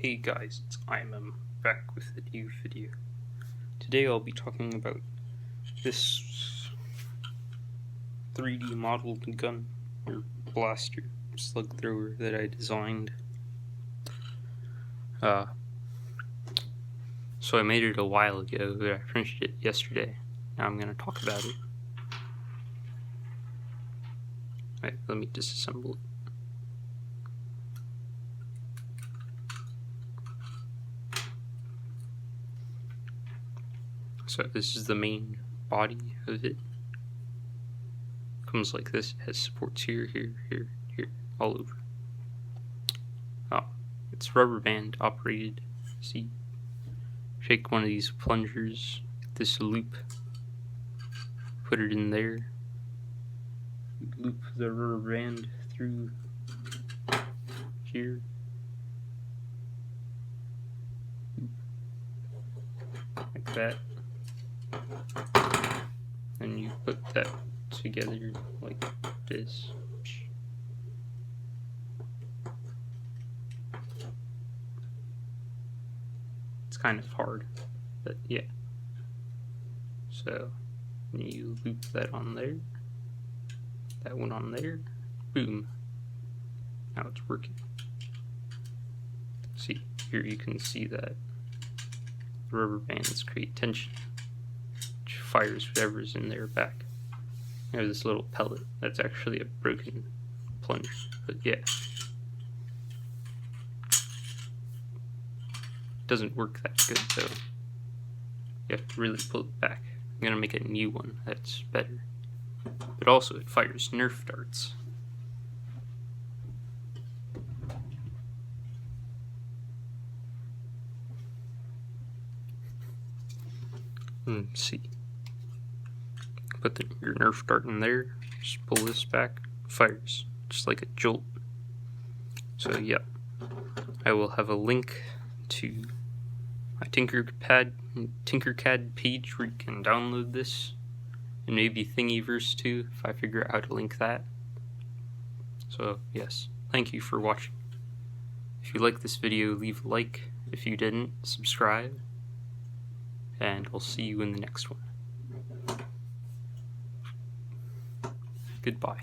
Hey guys, it's IMM back with a new video. Today I'll be talking about this 3D modeled gun or blaster slug thrower that I designed. So I made it a while ago, but I finished it yesterday. Now I'm going to talk about it. Alright, let me disassemble it. So this is the main body of it. Comes like this. It has supports here, here, here, here, all over. Oh, it's rubber band operated. See, shake one of these plungers, get this loop, put it in there, loop the rubber band through here, like that, and you put that together like this. It's kind of hard, but yeah. So you loop that on there, that one on there, boom. Now it's working. See, here you can see that the rubber bands create tension, which fires whatever's in there back. I have this little pellet that's actually a broken plunger, but yeah. Doesn't work that good, so you have to really pull it back. I'm gonna make a new one that's better, but also it fires Nerf darts. Let's see. Put your Nerf dart in there. Just pull this back. Fires just like a jolt. So yeah, I will have a link to my Tinkercad page where you can download this, and maybe Thingiverse too if I figure out how to link that. So yes, thank you for watching. If you liked this video, leave a like. If you didn't, subscribe, and I'll see you in the next one. Goodbye.